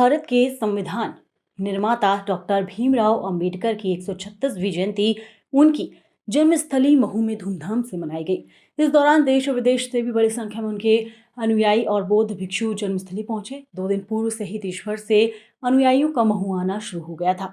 भारत के संविधान निर्माता डॉक्टर भीमराव अंबेडकर की 136वीं जयंती उनकी जन्मस्थली महू में धूमधाम से मनाई गई। इस दौरान देश और विदेश से भी बड़ी संख्या में उनके अनुयायी और बौद्ध भिक्षु जन्मस्थली पहुंचे। 2 दिन पूर्व से ही देश भर से अनुयायियों का महू आना शुरू हो गया था।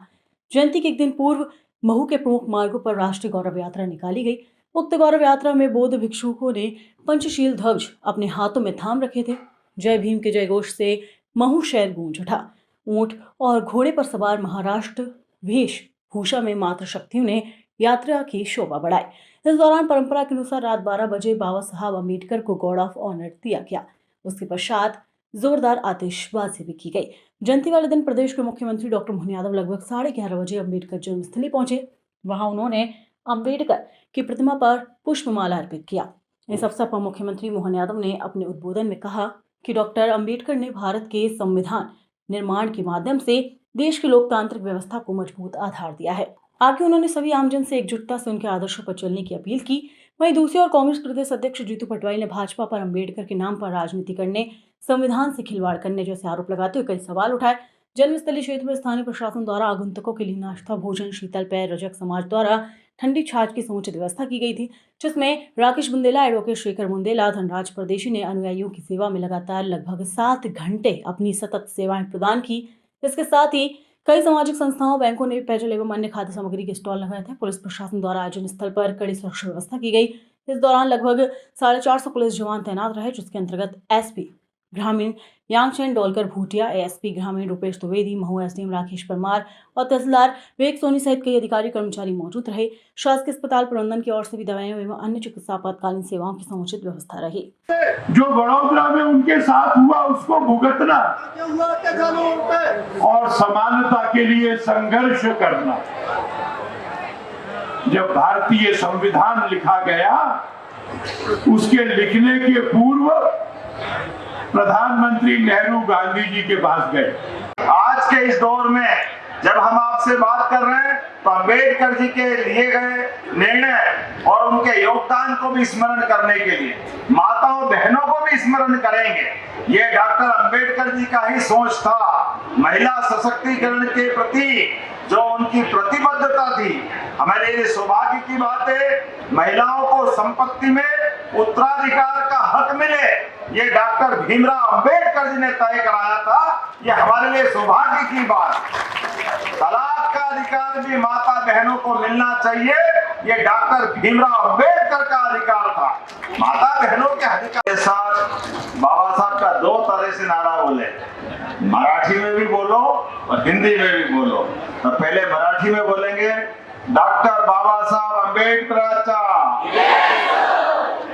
जयंती के एक दिन पूर्व महू के प्रमुख मार्गों पर राष्ट्रीय गौरव यात्रा निकाली गई। उक्त गौरव यात्रा में बौद्ध भिक्षुओं ने पंचशील ध्वज अपने हाथों में थाम रखे थे। जय भीम के जयघोष से महू शहर गूंज उठा। ऊंट और घोड़े पर सवार महाराष्ट्र वेशभूषा में मातृशक्तियों ने यात्रा की शोभा बढ़ाई। इस दौरान परंपरा के अनुसार रात 12 बजे बाबा साहब अम्बेडकर को गार्ड ऑफ ऑनर दिया गया। उसके पश्चात जोरदार आतिशबाजी भी की गई। जयंती वाले दिन प्रदेश के मुख्यमंत्री डॉक्टर मोहन यादव लगभग 11:30 बजे अम्बेडकर जन्मस्थली पहुंचे। वहां उन्होंने अम्बेडकर की प्रतिमा पर पुष्पमाला अर्पित किया। इस अवसर पर मुख्यमंत्री मोहन यादव ने अपने उद्बोधन में कहा कि डॉक्टर अम्बेडकर ने भारत के संविधान निर्माण के माध्यम से देश की लोकतांत्रिक व्यवस्था को मजबूत आधार दिया है। आगे उन्होंने सभी आमजन से एकजुटता से उनके आदर्शों पर चलने की अपील की। वहीं दूसरी ओर कांग्रेस प्रदेश अध्यक्ष जीतू पटवारी ने भाजपा पर अम्बेडकर के नाम पर राजनीति करने, संविधान से खिलवाड़ करने जैसे आरोप लगाते हुए कई सवाल उठाए। जन्मस्थली क्षेत्र में स्थानीय प्रशासन द्वारा आगंतुकों के लिए नाश्ता, भोजन, शीतल पेय, रजक समाज द्वारा ठंडी छाछ की समुचित व्यवस्था की गई थी, जिसमें राकेश बुंदेला, एडवोकेट शेखर बुंदेला, धनराज परदेशी ने अनुयायियों की सेवा में लगातार लगभग 7 घंटे अपनी सतत सेवाएं प्रदान की। इसके साथ ही कई सामाजिक संस्थाओं, बैंकों ने पेयजल एवं अन्य खाद्य सामग्री के स्टॉल लगाए थे। पुलिस प्रशासन द्वारा आयोजन स्थल पर कड़ी सुरक्षा व्यवस्था की गई। इस दौरान लगभग 450 पुलिस जवान तैनात रहे, जिसके अंतर्गत एसपी ग्रामीण यांगचैन डोलकर भूटिया, एएसपी ग्रामीण रुपेश द्विवेदी, महू एसडीएम राकेश परमार और तहसीलदार विवेक सोनी सहित कई अधिकारी कर्मचारी मौजूद रहे। शासकीय अस्पताल प्रबंधन की ओर से भी दवाइयों एवं अन्य चिकित्सा आपातकालीन सेवाओं की समुचित व्यवस्था रही। जो बड़ौदा में उनके साथ हुआ उसको भुगतना और समानता के लिए संघर्ष करना। जब भारतीय संविधान लिखा गया, उसके लिखने के पूर्व प्रधानमंत्री नेहरू गांधी जी के पास गए। आज के इस दौर में जब हम आपसे बात कर रहे हैं तो अम्बेडकर जी के लिए गए निर्णय और उनके योगदान को भी स्मरण करने के लिए माताओं बहनों को भी स्मरण करेंगे। ये डॉक्टर अम्बेडकर जी का ही सोच था। महिला सशक्तिकरण के प्रति जो उनकी प्रतिबद्धता थी, हमारे लिए सौभाग्य की बात है महिलाओं को संपत्ति में उत्तराधिकार का हक मिले, ये डॉक्टर भीमराव अंबेडकर जी ने तय कराया था। ये हमारे लिए सौभाग्य की बात। तलाक का अधिकार भी माता बहनों को मिलना चाहिए, ये डॉक्टर भीमराव अंबेडकर का अधिकार था। माता बहनों के अधिकार के साथ बाबा साहब का 2 तरह से नारा बोले, मराठी में भी बोलो और हिंदी में भी बोलो। तो पहले मराठी में बोलेंगे, डॉक्टर बाबा साहब अम्बेडकरांचा,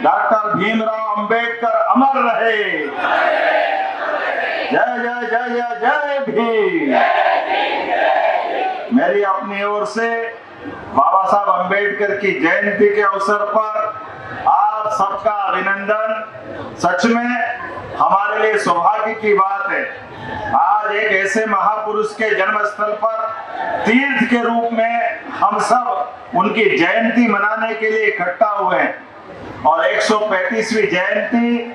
डॉक्टर भीमराव अंबेडकर अमर रहे। जय जय जय जय जय भीम। मेरी अपनी ओर से बाबा साहब अम्बेडकर की जयंती के अवसर पर आप सबका अभिनंदन। सच में हमारे लिए सौभाग्य की बात है, आज एक ऐसे महापुरुष के जन्म स्थल पर तीर्थ के रूप में हम सब उनकी जयंती मनाने के लिए इकट्ठा हुए हैं। और 135वीं जयंती